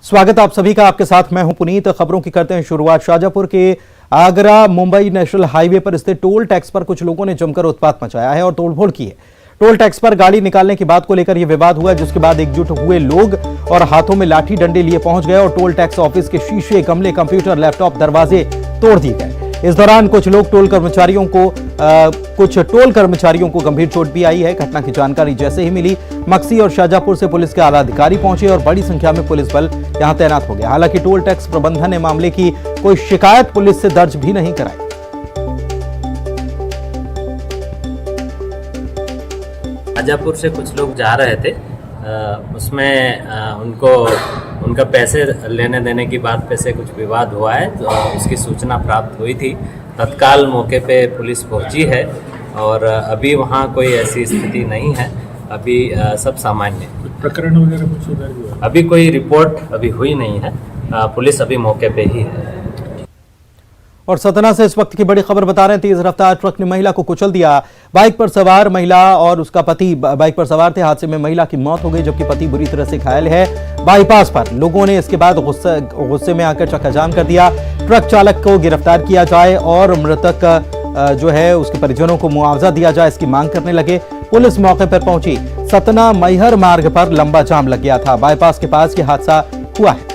स्वागत आप सभी का। आपके साथ मैं हूं पुनीत। खबरों की करते हैं शुरुआत। शाहजहांपुर के आगरा मुंबई नेशनल हाईवे पर स्थित टोल टैक्स पर कुछ लोगों ने जमकर उत्पात मचाया है और तोड़फोड़ की है। टोल टैक्स पर गाड़ी निकालने की बात को लेकर यह विवाद हुआ, जिसके बाद एकजुट हुए लोग और हाथों में लाठी डंडे लिए पहुंच गए और टोल टैक्स ऑफिस के शीशे, गमले, कंप्यूटर, लैपटॉप, दरवाजे तोड़ दिए गए। इस दौरान कुछ टोल कर्मचारियों को गंभीर चोट भी आई है। घटना की जानकारी जैसे ही मिली, मक्सी और शाहजहांपुर से पुलिस के आला अधिकारी पहुंचे और बड़ी संख्या में पुलिस बल यहां तैनात हो गया। हालांकि टोल टैक्स प्रबंधन ने मामले की कोई शिकायत पुलिस से दर्ज भी नहीं कराई। शाहजहांपुर से कुछ लोग जा रहे थे, उसमें उनका पैसे लेने देने की बात पे से कुछ विवाद हुआ है, तो उसकी सूचना प्राप्त हुई थी। तत्काल मौके पे पुलिस पहुंची है और अभी वहाँ कोई ऐसी स्थिति नहीं है। अभी सब सामान्य। प्रकरण वगैरह कुछ दर्ज हुआ? अभी कोई रिपोर्ट अभी हुई नहीं है। पुलिस अभी मौके पे ही है। और सतना से इस वक्त की बड़ी खबर बता रहे हैं। तेज रफ्तार ट्रक ने महिला को कुचल दिया। बाइक पर सवार महिला और उसका पति बाइक पर सवार थे। हादसे में महिला की मौत हो गई, जबकि पति बुरी तरह से घायल है। बाईपास पर लोगों ने इसके बाद गुस्से में आकर चक्काजाम कर दिया। ट्रक चालक को गिरफ्तार किया जाए और मृतक जो है उसके परिजनों को मुआवजा दिया जाए, इसकी मांग करने लगे। पुलिस मौके पर पहुंची। सतना मैहर मार्ग पर लंबा जाम लग गया था। बाईपास के पास यह हादसा हुआ है।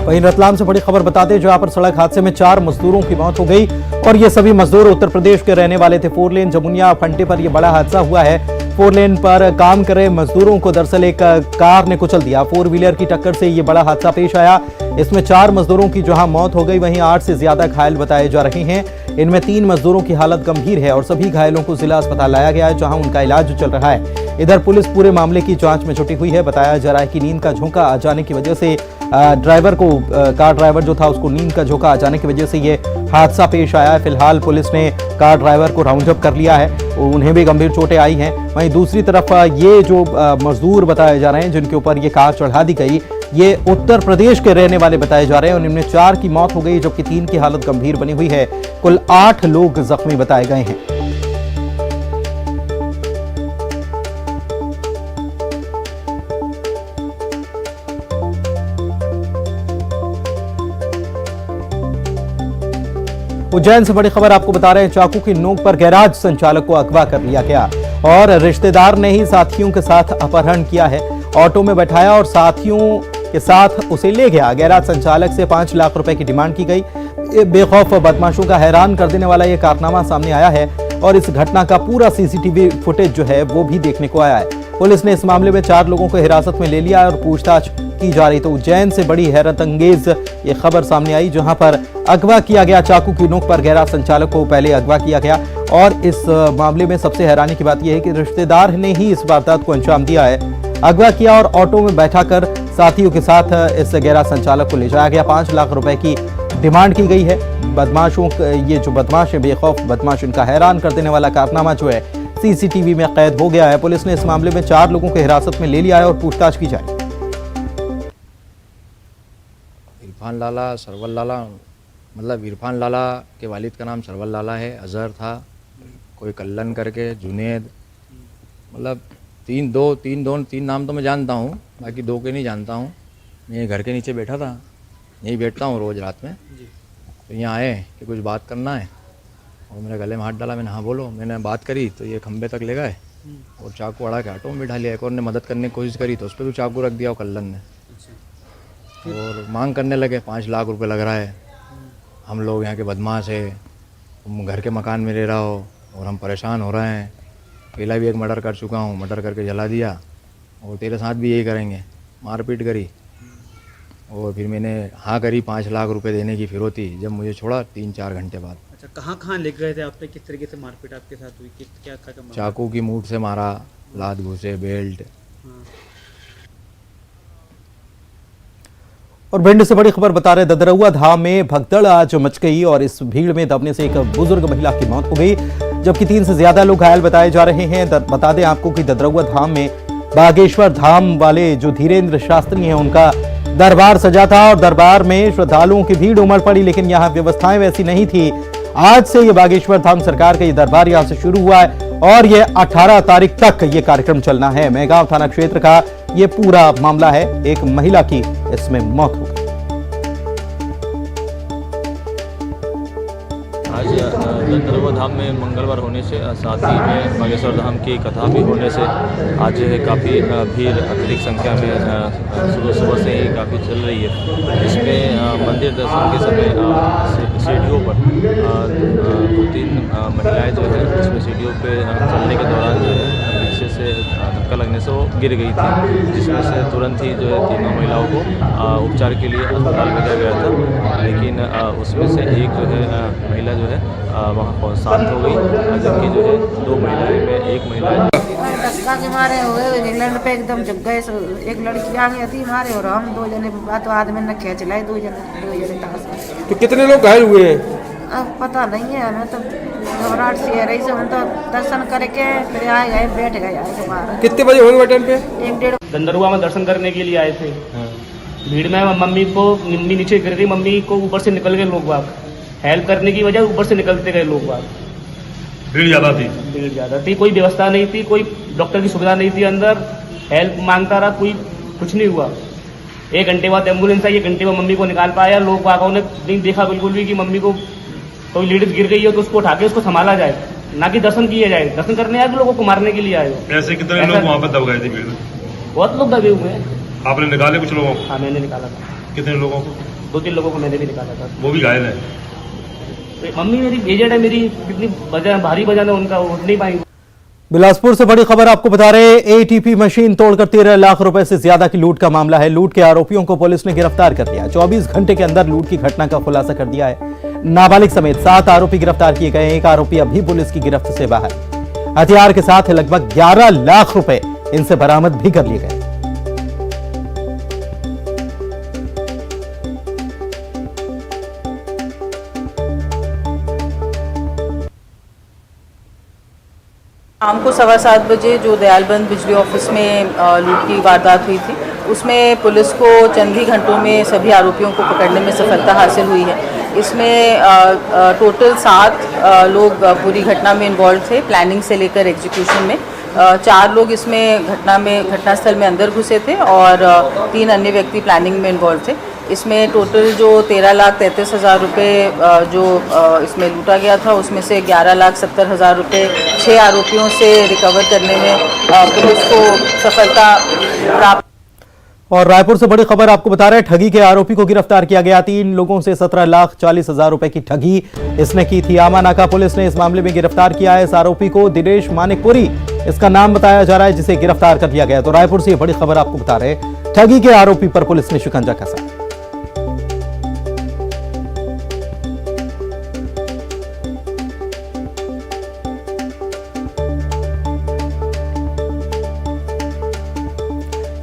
वहीं रतलाम से बड़ी खबर बताते हैं, जहां पर सड़क हादसे में 4 मजदूरों की मौत हो गई और ये सभी मजदूर उत्तर प्रदेश के रहने वाले थे। 4 लेन जमुनिया फंटे पर यह बड़ा हादसा हुआ है। 4 लेन पर काम कर रहे मजदूरों को दरअसल एक कार ने कुचल दिया। 4 व्हीलर की टक्कर से यह बड़ा हादसा पेश आया। इसमें 4 मजदूरों की जहां मौत हो गई, वहीं 8 से ज्यादा घायल बताए जा रहे हैं। इनमें 3 मजदूरों की हालत गंभीर है और सभी घायलों को जिला अस्पताल लाया गया है, जहां उनका इलाज चल रहा है। इधर पुलिस पूरे मामले की जांच में जुटी हुई है। बताया जा रहा है कि नींद का झोंका आ जाने की वजह से कार ड्राइवर जो था उसको नींद का झोंका आ जाने की वजह से ये हादसा पेश आया है। फिलहाल पुलिस ने कार ड्राइवर को राउंड अप कर लिया है, उन्हें भी गंभीर चोटें आई हैं। वहीं दूसरी तरफ ये जो मजदूर बताए जा रहे हैं जिनके ऊपर ये कार चढ़ा दी गई, ये उत्तर प्रदेश के रहने वाले बताए जा रहे हैं और इनमें 4 की मौत हो गई, जबकि 3 की हालत गंभीर बनी हुई है। कुल 8 लोग जख्मी बताए गए हैं। उज्जैन से बड़ी खबर आपको बता रहे हैं। चाकू की नोक पर गैराज संचालक को अगवा कर लिया गया और रिश्तेदार ने ही साथियों के साथ अपहरण किया है। ऑटो में बैठाया और साथियों के साथ उसे ले गया। गैराज संचालक से 5 लाख रुपए की डिमांड की गई। बेखौफ बदमाशों का हैरान कर देने वाला यह कारनामा सामने आया है और इस घटना का पूरा सीसीटीवी फुटेज जो है वो भी देखने को आया है। पुलिस ने इस मामले में 4 लोगों को हिरासत में ले लिया और पूछताछ की जा रही। तो उज्जैन से बड़ी हैरत अंगेज ये खबर सामने आई, जहां पर अगवा किया गया। चाकू की नोक पर गैराज संचालक को पहले अगवा किया गया और इस मामले में सबसे हैरानी की बात यह है कि रिश्तेदार ने ही इस वारदात को अंजाम दिया है। अगवा किया और ऑटो में बैठाकर साथियों के साथ इस गैराज संचालक को ले जाया गया। 5 लाख रुपए की डिमांड की गई है। ये जो बदमाश है, बेखौफ बदमाश, इनका हैरान कर देने वाला कारनामा जो है सीसीटीवी में कैद हो गया है। पुलिस ने इस मामले में 4 लोगों को हिरासत में ले लिया है और पूछताछ की जाए। इरफान लाला, सरवल लाला, मतलब इरफान लाला के वालिद का नाम सरवल लाला है। अजहर था, कोई कल्लन करके, जुनेद, मतलब 3 नाम तो मैं जानता हूँ, बाकी 2 के नहीं जानता हूँ। मैं घर के नीचे बैठा था, यहीं बैठता हूँ रोज़ रात में। तो यहाँ आए कि कुछ बात करना है और मेरे गले में हाथ डाला। मैंने हाँ बोलो। मैंने बात करी तो ये खंबे तक ले गए और चाकू अड़ा के ऑटो में बिठा लिया। एक और ने मदद करने की कोशिश करी तो उस पर भी चाकू रख दिया और कल्लन ने, और मांग करने लगे 5 लाख रुपए लग रहा है, हम लोग यहाँ के बदमाश है, तुम घर के मकान में रह रहा हो और हम परेशान हो रहे हैं। पहला भी एक मर्डर कर चुका हूँ, मर्डर करके जला दिया और तेरे साथ भी यही करेंगे। मारपीट करी और फिर मैंने हाँ करी 5 लाख रुपए देने की फिरौती। जब मुझे छोड़ा 3-4 घंटे बाद। अच्छा, कहाँ ले गए थे आप पे? किस तरीके से मारपीट आपके साथ हुई? क्या था? चाकू की मूठ से मारा, लात घुसे, बेल्ट। और भिंड से बड़ी खबर बता रहे, ददरौआ धाम में भगदड़ आज मच गई और इस भीड़ में दबने से एक बुजुर्ग महिला की मौत हो गई। जबकि 3 से ज्यादा लोग घायल बताए जा रहे हैं। बता दें आपको कि ददरौआ धाम में बागेश्वर धाम वाले जो धीरेन्द्र शास्त्री हैं उनका दरबार सजा था और दरबार में श्रद्धालुओं की भीड़ उमड़ पड़ी, लेकिन यहाँ व्यवस्थाएं वैसी नहीं थी। आज से ये बागेश्वर धाम सरकार का ये दरबार यहाँ से शुरू हुआ है और ये 18 तारीख तक ये कार्यक्रम चलना है। मेहगांव थाना क्षेत्र का ये पूरा मामला है। एक महिला की इसमें मौत हो गई। आज ददरौआ धाम में मंगलवार होने से साथ ही में बागेश्वर धाम की कथा भी होने से आज काफ़ी भीड़ अतिरिक्त संख्या में सुबह से ही काफ़ी चल रही है। इसमें मंदिर दर्शन के समय सीढ़ियों पर 2-3 महिलाएं जो है इसमें सीढ़ियों पे चलने के दौरान जो है पीछे से धक्का लगने से वो गिर गई थी, जिसमें से तुरंत ही जो है तीनों महिलाओं को उपचार के लिए अस्पताल भेजा गया था। लेकिन उसमें से एक जो है महिला जो है वहाँ शांत हो गई, जबकि जो है 2 महिलाएं में एक महिला धक्का के मारे हुए इंग्लैंड पे एकदम जग गए। एक लड़की आ गई थी मारे और हम 2 जने बात आदमी ने खींच लाए 2 जने ताश। तो कितने लोग घायल हुए हैं? अब पता नहीं है, हमें तो घबराहट सी है रही से। हम तो दर्शन करके फिर आए गए बैठ गए आए बाहर। कितने बजे होंगे टाइम पे? 1-1:30। दंदरुआ में दर्शन करने के लिए आए थे। भीड़ में मम्मी नीचे गिर गई, मम्मी को ऊपर से निकल गए लोग बाग, हेल्प करने की वजह ऊपर से निकलते गए लोग बाग। भीड़ ज़्यादा थी, कोई व्यवस्था नहीं थी, कोई डॉक्टर की सुविधा नहीं थी अंदर। हेल्प मांगता रहा, कोई कुछ नहीं हुआ। 1 घंटे बाद एम्बुलेंस आई, 1 घंटे बाद मम्मी को निकाल पाया। लोग बागों ने नहीं देखा बिल्कुल भी कि मम्मी को कोई लेडीज गिर गई हो तो उसको उठा के उसको संभाला जाए, ना कि दर्शन किए जाए। दर्शन करने आए तो लोगों को मारने के लिए आए हो। ऐसे कितने लोग वहाँ पर दब गए थे भीड़ में? बहुत लोग दबे हुए हैं। आपने निकाले कुछ लोगों को? हाँ, मैंने निकाला था। कितने लोगों को? 2-3 लोगों को मैंने भी निकाला था। वो भी घायल है? मम्मी मेरी एजेड है, मेरी कितनी वजन भारी वजन है उनका, वो उठ नहीं पाएंगे। बिलासपुर से बड़ी खबर आपको बता रहे हैं। एटीपी मशीन तोड़कर 13 लाख रुपए से ज्यादा की लूट का मामला है। लूट के आरोपियों को पुलिस ने गिरफ्तार कर लिया। 24 घंटे के अंदर लूट की घटना का खुलासा कर दिया है। नाबालिग समेत 7 आरोपी गिरफ्तार किए गए। एक आरोपी अभी पुलिस की गिरफ्त से बाहर। हथियार के साथ लगभग 11 लाख रुपए इनसे बरामद भी कर लिए गए। शाम को 7:15 बजे जो दयालबंद बिजली ऑफिस में लूट की वारदात हुई थी, उसमें पुलिस को चंद ही घंटों में सभी आरोपियों को पकड़ने में सफलता हासिल हुई है। इसमें टोटल 7 लोग पूरी घटना में इन्वॉल्व थे, प्लानिंग से लेकर एग्जीक्यूशन में। 4 लोग इसमें घटनास्थल में अंदर घुसे थे और 3 अन्य व्यक्ति प्लानिंग में इन्वॉल्व थे। इसमें टोटल जो 13,33,000 रुपये जो इसमें लूटा गया था, उसमें से 11,70,000 रुपये 6 आरोपियों से रिकवर करने में पुलिस को सफलता प्राप्त। और रायपुर से बड़ी खबर आपको बता रहे हैं। ठगी के आरोपी को गिरफ्तार किया गया। 3 लोगों से 17,40,000 रुपए की ठगी इसने की थी। आमानाका पुलिस ने इस मामले में गिरफ्तार किया है। इस आरोपी को दिनेश मानिकपुरी इसका नाम बताया जा रहा है, जिसे गिरफ्तार कर लिया गया। तो रायपुर से बड़ी खबर आपको बता रहे हैं। ठगी के आरोपी पर पुलिस ने शिकंजा कसा।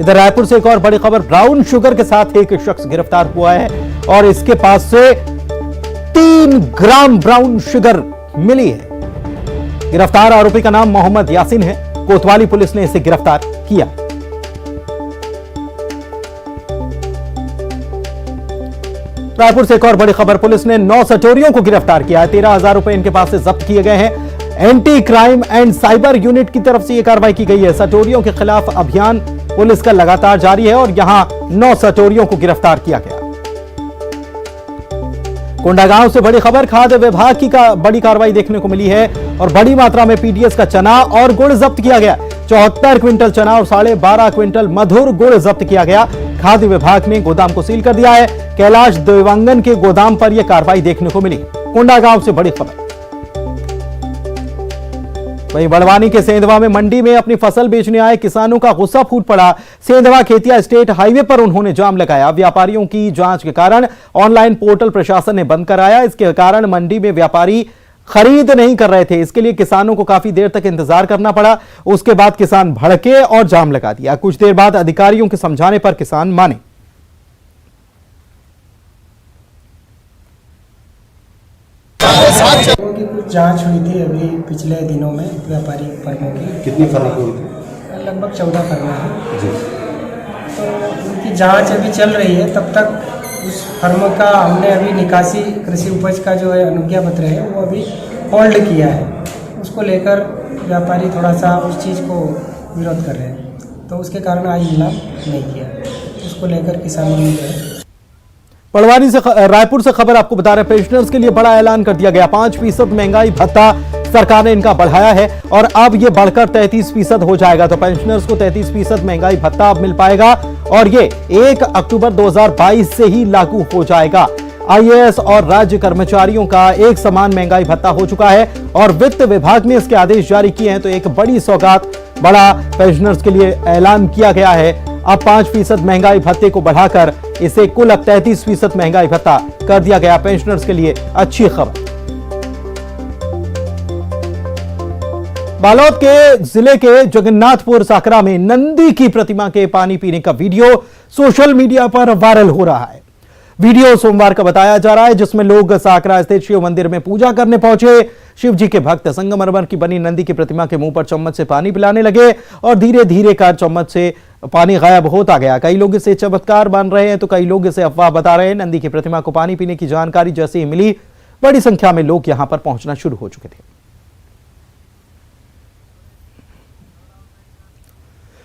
इधर रायपुर से एक और बड़ी खबर। ब्राउन शुगर के साथ एक शख्स गिरफ्तार हुआ है और इसके पास से 3 ग्राम ब्राउन शुगर मिली है। गिरफ्तार आरोपी का नाम मोहम्मद यासीन है। कोतवाली पुलिस ने इसे गिरफ्तार किया। रायपुर से एक और बड़ी खबर। पुलिस ने 9 सटोरियों को गिरफ्तार किया है। 13,000 रुपए इनके पास से जब्त किए गए हैं। Anti crime and cyber unit की तरफ से यह कार्रवाई की गई है। सटोरियों के खिलाफ अभियान पुलिस का लगातार जारी है और यहां 9 सटोरियों को गिरफ्तार किया गया। कोंडागांव से बड़ी खबर। खाद्य विभाग की बड़ी कार्रवाई देखने को मिली है और बड़ी मात्रा में पीडीएस का चना और गुड़ जब्त किया गया। 74 क्विंटल चना और 12.5 क्विंटल मधुर गुड़ जब्त किया गया। खाद्य विभाग ने गोदाम को सील कर दिया है। कैलाश देवांगन के गोदाम पर यह कार्रवाई देखने को मिली। कोंडागांव से बड़ी खबर। वहीं बड़वानी के सेंधवा में मंडी में अपनी फसल बेचने आए किसानों का गुस्सा फूट पड़ा। सेंधवा खेतिया स्टेट हाईवे पर उन्होंने जाम लगाया। व्यापारियों की जांच के कारण ऑनलाइन पोर्टल प्रशासन ने बंद कराया। इसके कारण मंडी में व्यापारी खरीद नहीं कर रहे थे। इसके लिए किसानों को काफी देर तक इंतजार करना पड़ा। उसके बाद किसान भड़के और जाम लगा दिया। कुछ देर बाद अधिकारियों के समझाने पर किसान माने। की कुछ जांच हुई थी अभी पिछले दिनों में व्यापारी फर्मों की। कितनी फर्म हुई थी? लगभग 14 फर्में हैं जी। तो उनकी जांच अभी चल रही है, तब तक उस फर्म का हमने अभी निकासी कृषि उपज का जो है अनुज्ञा पत्र है वो अभी होल्ड किया है। उसको लेकर व्यापारी थोड़ा सा उस चीज़ को विरोध कर रहे हैं, तो उसके कारण आज नीलाम नहीं किया। उसको लेकर किसानों ने जो है पड़वानी से रायपुर से खबर आपको बता रहे हैं, पेंशनर्स के लिए बड़ा ऐलान कर दिया गया। 5% महंगाई भत्ता सरकार ने इनका बढ़ाया है और अब ये बढ़कर 33% हो जाएगा। तो पेंशनर्स को 33% महंगाई भत्ता अब मिल पाएगा और ये 1 अक्टूबर 2022 से ही लागू हो जाएगा। आईएएस और राज्य कर्मचारियों का एक समान महंगाई भत्ता हो चुका है और वित्त विभाग ने इसके आदेश जारी किए हैं। तो एक बड़ी सौगात, बड़ा पेंशनर्स के लिए ऐलान किया गया है। अब 5% महंगाई भत्ते को बढ़ाकर इसे कुल अब 33% महंगाई भत्ता कर दिया गया। पेंशनर्स के लिए अच्छी खबर। बालोद के जिले के जगन्नाथपुर साकरा में नंदी की प्रतिमा के पानी पीने का वीडियो सोशल मीडिया पर वायरल हो रहा है। वीडियो सोमवार का बताया जा रहा है, जिसमें लोग साकरा स्थित शिव मंदिर में पूजा करने पहुंचे। शिव जी के भक्त संगमरमर की बनी नंदी की प्रतिमा के मुंह पर चम्मच से पानी पिलाने लगे और धीरे धीरे कर चम्मच से पानी गायब होता गया। कई लोग इसे चमत्कार मान रहे हैं तो कई लोग इसे अफवाह बता रहे हैं। नंदी की प्रतिमा को पानी पीने की जानकारी जैसे ही मिली, बड़ी संख्या में लोग यहां पर पहुंचना शुरू हो चुके थे।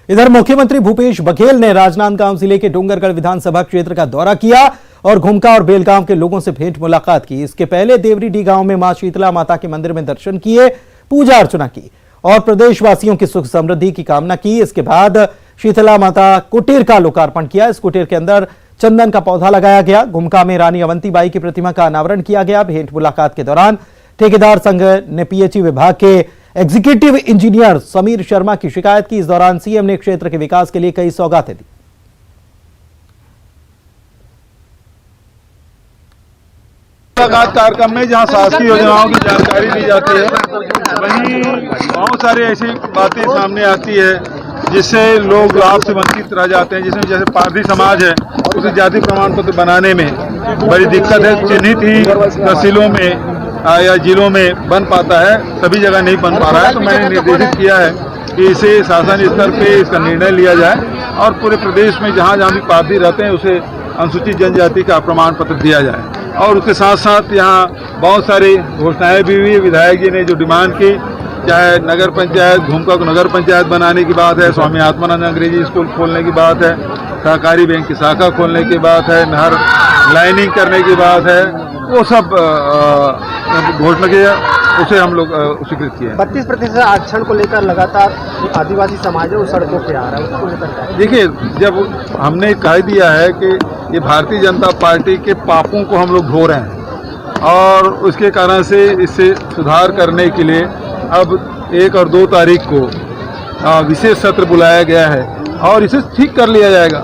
इधर मुख्यमंत्री भूपेश बघेल ने राजनांदगांव जिले के डोंगरगढ़ विधानसभा क्षेत्र का दौरा किया और घुमका और बेलगांव के लोगों से भेंट मुलाकात की। इसके पहले देवरीडी गांव में मां शीतला माता के मंदिर में दर्शन किए, पूजा अर्चना की और प्रदेशवासियों की सुख समृद्धि की कामना की। इसके बाद शीतला माता कुटीर का लोकार्पण किया। इस कुटीर के अंदर चंदन का पौधा लगाया गया। घुमका में रानी अवंतीबाई की प्रतिमा का अनावरण किया गया। भेंट मुलाकात के दौरान ठेकेदार संघ ने पीएचई विभाग के एग्जीक्यूटिव इंजीनियर समीर शर्मा की शिकायत की। इस दौरान सीएम ने क्षेत्र के विकास के लिए कई सौगातें दी। कार्यक्रम में जहां शासकीय योजनाओं की जानकारी दी जाती है, वहीं बहुत सारी ऐसी बातें सामने आती है जिससे लोग लाभ से वंचित रह जाते हैं। जिसमें जैसे पारधी समाज है, उसे जाति प्रमाण पत्र बनाने में बड़ी दिक्कत है। चिन्हित ही तहसीलों में या जिलों में बन पाता है, सभी जगह नहीं बन पा रहा है। तो मैंने निर्देशित किया है कि इसे शासन स्तर पे इसका निर्णय लिया जाए और पूरे प्रदेश में जहाँ जहाँ भी पारधी रहते हैं उसे अनुसूचित जनजाति का प्रमाण पत्र दिया जाए। और उसके साथ साथ यहाँ बहुत सारी घोषणाएं भी हुई। विधायक जी ने जो डिमांड की, चाहे नगर पंचायत, घुमका को नगर पंचायत बनाने की बात है, स्वामी आत्मानंद अंग्रेजी स्कूल खोलने की बात है, सहकारी बैंक की शाखा खोलने की बात है, नहर लाइनिंग करने की बात है, वो सब घोषणा किया, उसे हम लोग स्वीकृत किया। 32% आरक्षण को लेकर लगातार आदिवासी समाज है वो सड़कों पे आ रहा है, उसको लेकर देखिए, जब हमने कह दिया है कि ये भारतीय जनता पार्टी के पापों को हम लोग धो रहे हैं और उसके कारण से इससे सुधार करने के लिए अब 1 और 2 तारीख को विशेष सत्र बुलाया गया है और इसे ठीक कर लिया जाएगा।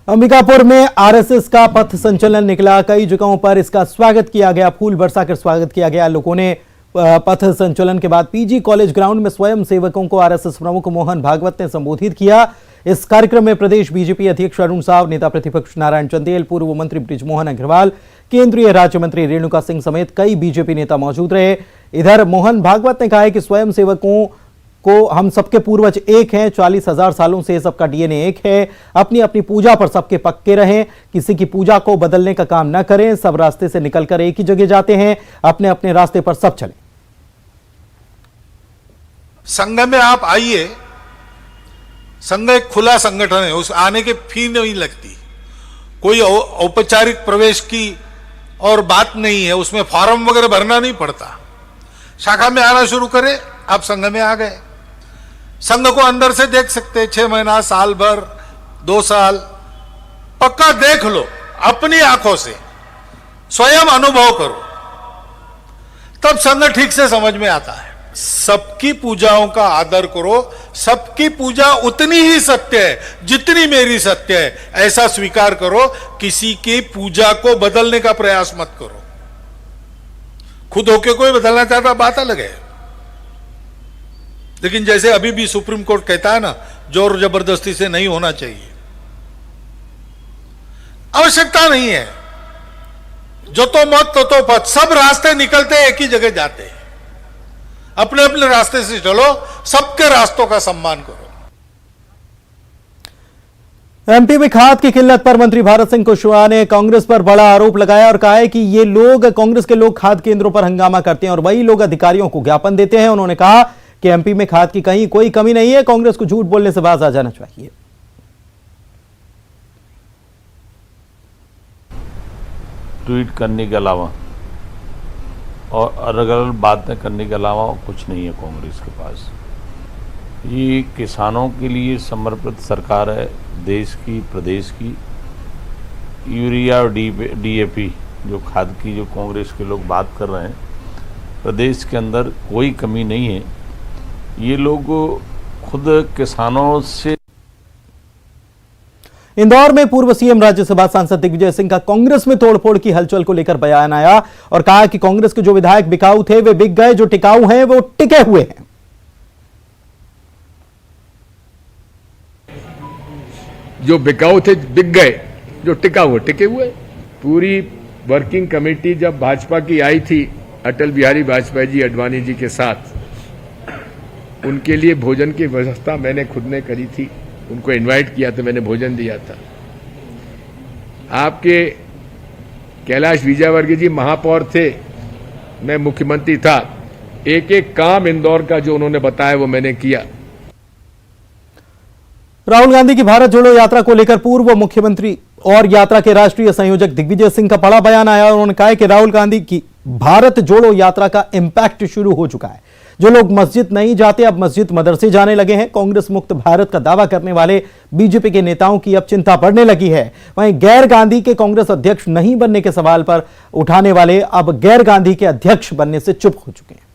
अंबिकापुर में आरएसएस का पथ संचलन निकला। कई जगहों पर इसका स्वागत किया गया, फूल बरसाकर स्वागत किया गया। लोगों ने पथ संचलन के बाद पीजी कॉलेज ग्राउंड में स्वयं सेवकों को आरएसएस प्रमुख मोहन भागवत ने संबोधित किया। इस कार्यक्रम में प्रदेश बीजेपी अध्यक्ष अरुण साव, नेता प्रतिपक्ष नारायण चंदेल, पूर्व मंत्री बृजमोहन अग्रवाल, केंद्रीय राज्य मंत्री रेणुका सिंह समेत कई बीजेपी नेता मौजूद रहे। इधर मोहन भागवत ने कहा है कि स्वयं सेवकों को हम सबके पूर्वज एक हैं, 40,000 सालों से सबका डीएनए एक है। अपनी अपनी पूजा पर सबके पक्के रहें, किसी की पूजा को बदलने का काम न करें। सब रास्ते से निकलकर एक ही जगह जाते हैं, अपने अपने रास्ते पर सब चलें। संघ में आप आइए, संघ एक खुला संगठन है, उस आने के फी नहीं लगती, कोई औपचारिक प्रवेश की और बात नहीं है, उसमें फॉर्म वगैरह भरना नहीं पड़ता। शाखा में आना शुरू करें, आप संघ में आ गए। संघ को अंदर से देख सकते, 6 महीना, साल भर, 2 साल, पक्का देख लो अपनी आंखों से, स्वयं अनुभव करो, तब संघ ठीक से समझ में आता है। सबकी पूजाओं का आदर करो, सबकी पूजा उतनी ही सत्य है जितनी मेरी सत्य है, ऐसा स्वीकार करो। किसी की पूजा को बदलने का प्रयास मत करो। खुद होके कोई बदलना चाहता बात अलग है, लेकिन जैसे अभी भी सुप्रीम कोर्ट कहता है ना, जोर जबरदस्ती से नहीं होना चाहिए, आवश्यकता नहीं है। जो तो मत तो पथ, सब रास्ते निकलते एक ही जगह जाते हैं। अपने अपने रास्ते से चलो, सबके रास्तों का सम्मान करो। एमपी में खाद की किल्लत पर मंत्री भारत सिंह कुशवाहा ने कांग्रेस पर बड़ा आरोप लगाया और कहा है कि ये लोग, कांग्रेस के लोग खाद केंद्रों पर हंगामा करते हैं और वही लोग अधिकारियों को ज्ञापन देते हैं। उन्होंने कहा कि एमपी में खाद की कहीं कोई कमी नहीं है, कांग्रेस को झूठ बोलने से बाज आ जाना चाहिए। ट्वीट करने के अलावा और अलग अलग बातें करने के अलावा कुछ नहीं है कांग्रेस के पास। ये किसानों के लिए समर्पित सरकार है, देश की, प्रदेश की। यूरिया और डीएपी जो खाद की जो कांग्रेस के लोग बात कर रहे हैं, प्रदेश के अंदर कोई कमी नहीं है। ये लोग खुद किसानों से। इंदौर में पूर्व सीएम राज्यसभा सांसद दिग्विजय सिंह का कांग्रेस में तोड़फोड़ की हलचल को लेकर बयान आया और कहा कि कांग्रेस के जो विधायक बिकाऊ थे वे बिक गए, जो टिकाऊ हैं वो टिके हुए हैं। जो बिकाऊ थे बिक गए, जो टिकाऊ टिके हुए। पूरी वर्किंग कमेटी जब भाजपा की आई थी अटल बिहारी वाजपेयी जी, अडवाणी जी के साथ, उनके लिए भोजन की व्यवस्था मैंने खुद ने करी थी। उनको इनवाइट किया था, मैंने भोजन दिया था। आपके कैलाश विजयवर्गीय जी महापौर थे, मैं मुख्यमंत्री था। एक एक काम इंदौर का जो उन्होंने बताया वो मैंने किया। राहुल गांधी की भारत जोड़ो यात्रा को लेकर पूर्व मुख्यमंत्री और यात्रा के राष्ट्रीय संयोजक दिग्विजय सिंह का बड़ा बयान आया और उन्होंने कहा कि राहुल गांधी की भारत जोड़ो यात्रा का इंपैक्ट शुरू हो चुका है। जो लोग मस्जिद नहीं जाते अब मस्जिद मदरसे जाने लगे हैं। कांग्रेस मुक्त भारत का दावा करने वाले बीजेपी के नेताओं की अब चिंता बढ़ने लगी है। वहीं गैर गांधी के कांग्रेस अध्यक्ष नहीं बनने के सवाल पर उठाने वाले अब गैर गांधी के अध्यक्ष बनने से चुप हो चुके हैं।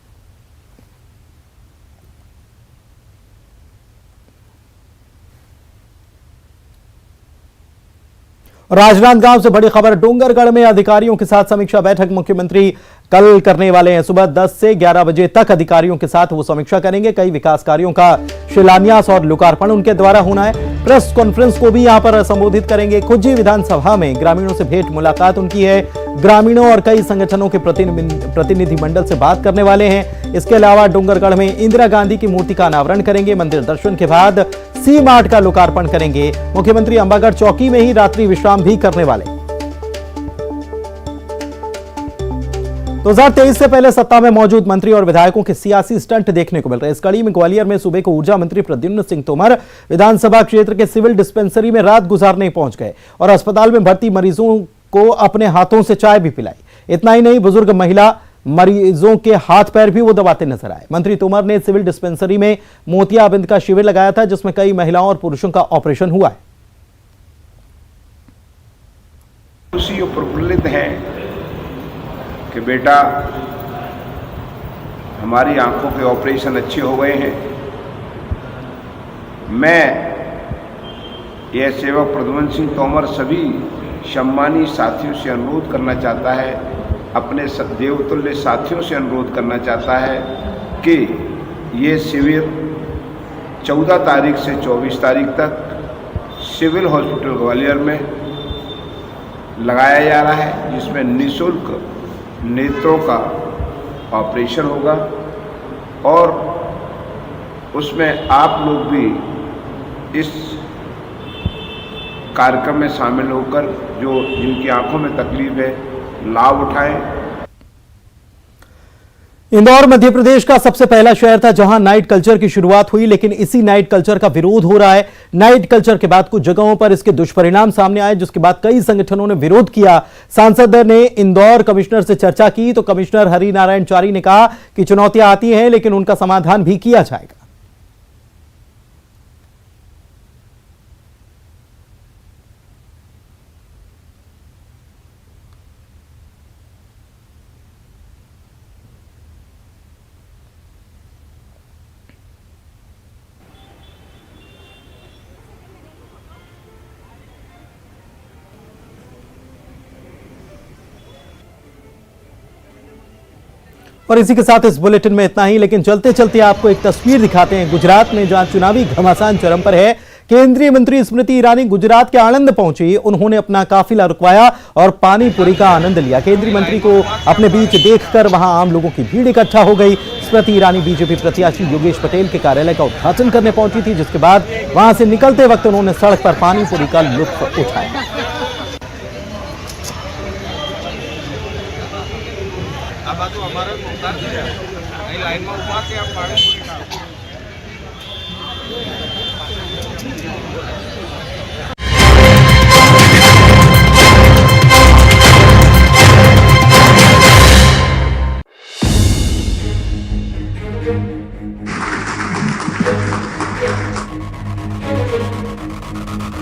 राजनांदगांव से बड़ी खबर, डोंगरगढ़ में अधिकारियों के साथ समीक्षा बैठक मुख्यमंत्री कल करने वाले हैं। सुबह 10 से 11 बजे तक अधिकारियों के साथ वो समीक्षा करेंगे। कई विकास कार्यों का शिलान्यास और लोकार्पण उनके द्वारा होना है। प्रेस कॉन्फ्रेंस को भी यहां पर संबोधित करेंगे। खुज्जी विधानसभा में ग्रामीणों से भेंट मुलाकात उनकी है। ग्रामीणों और कई संगठनों के प्रतिनिधिमंडल से बात करने वाले हैं। इसके अलावा डोंगरगढ़ में इंदिरा गांधी की मूर्ति का अनावरण करेंगे। मंदिर दर्शन के बाद सी मार्ट का लोकार्पण करेंगे। मुख्यमंत्री अंबागढ़ चौकी में ही रात्रि विश्राम भी करने वाले। 2023 से पहले सत्ता में मौजूद मंत्री और विधायकों के सियासी स्टंट देखने को मिल रहे हैं। इस कड़ी में ग्वालियर में सूबे को ऊर्जा मंत्री प्रद्युम्न सिंह तोमर विधानसभा क्षेत्र के सिविल डिस्पेंसरी में रात गुजारने पहुंच गए और अस्पताल में भर्ती मरीजों को अपने हाथों से चाय भी पिलाई। इतना ही नहीं, बुजुर्ग महिला मरीजों के हाथ पैर भी वो दबाते नजर आए। मंत्री तोमर ने सिविल डिस्पेंसरी में मोतियाबिंद का शिविर लगाया था, जिसमें कई महिलाओं और पुरुषों का ऑपरेशन हुआ है। खुशी और प्रफुल्लित है कि बेटा हमारी आंखों के ऑपरेशन अच्छे हो गए हैं। मैं यह सेवक प्रद्युम्न सिंह तोमर सभी सम्मानी साथियों से अनुरोध करना चाहता है, अपने देवतुल्य साथियों से अनुरोध करना चाहता है कि ये शिविर 14 तारीख से 24 तारीख तक सिविल हॉस्पिटल ग्वालियर में लगाया जा रहा है, जिसमें निःशुल्क नेत्रों का ऑपरेशन होगा और उसमें आप लोग भी इस कार्यक्रम में शामिल होकर जो जिनकी आंखों में तकलीफ है लाभ उठाएं। इंदौर मध्य प्रदेश का सबसे पहला शहर था जहां नाइट कल्चर की शुरुआत हुई, लेकिन इसी नाइट कल्चर का विरोध हो रहा है। नाइट कल्चर के बाद कुछ जगहों पर इसके दुष्परिणाम सामने आए, जिसके बाद कई संगठनों ने विरोध किया। सांसद ने इंदौर कमिश्नर से चर्चा की तो कमिश्नर हरिनारायण चारी ने कहा कि चुनौतियां आती हैं लेकिन उनका समाधान भी किया जाएगा। और इसी के साथ इस बुलेटिन में इतना ही, लेकिन चलते चलते आपको एक तस्वीर दिखाते हैं गुजरात में, जहां चुनावी घमासान चरम पर है। केंद्रीय मंत्री स्मृति ईरानी गुजरात के आणंद पहुंची। उन्होंने अपना काफिला रुकवाया और पानी पुरी का आनंद लिया। केंद्रीय मंत्री को अपने बीच देखकर वहां आम लोगों की भीड़ इकट्ठा हो गई। स्मृति ईरानी बीजेपी प्रत्याशी योगेश पटेल के कार्यालय का उद्घाटन करने पहुंची थी, जिसके बाद वहां से निकलते वक्त उन्होंने सड़क पर पानी पुरी का लुत्फ उठाया।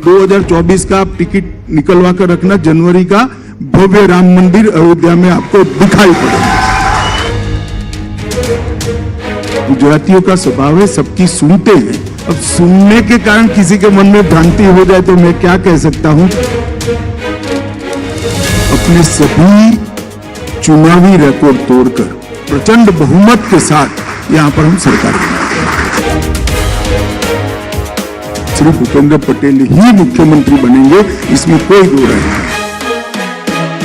$2024 का आप टिकट निकलवा कर रखना। जनवरी का भव्य राम मंदिर अयोध्या में आपको दिखाई पड़ेगा। गुजरातियों का स्वभाव है, सबकी सुनते हैं। अब सुनने के कारण किसी के मन में भ्रांति हो जाए तो मैं क्या कह सकता हूं। अपने सभी चुनावी रिकॉर्ड तोड़कर प्रचंड बहुमत के साथ यहां पर हम सरकार बनाएंगे। श्री भूपेंद्र पटेल ही मुख्यमंत्री बनेंगे, इसमें कोई दो राय नहीं।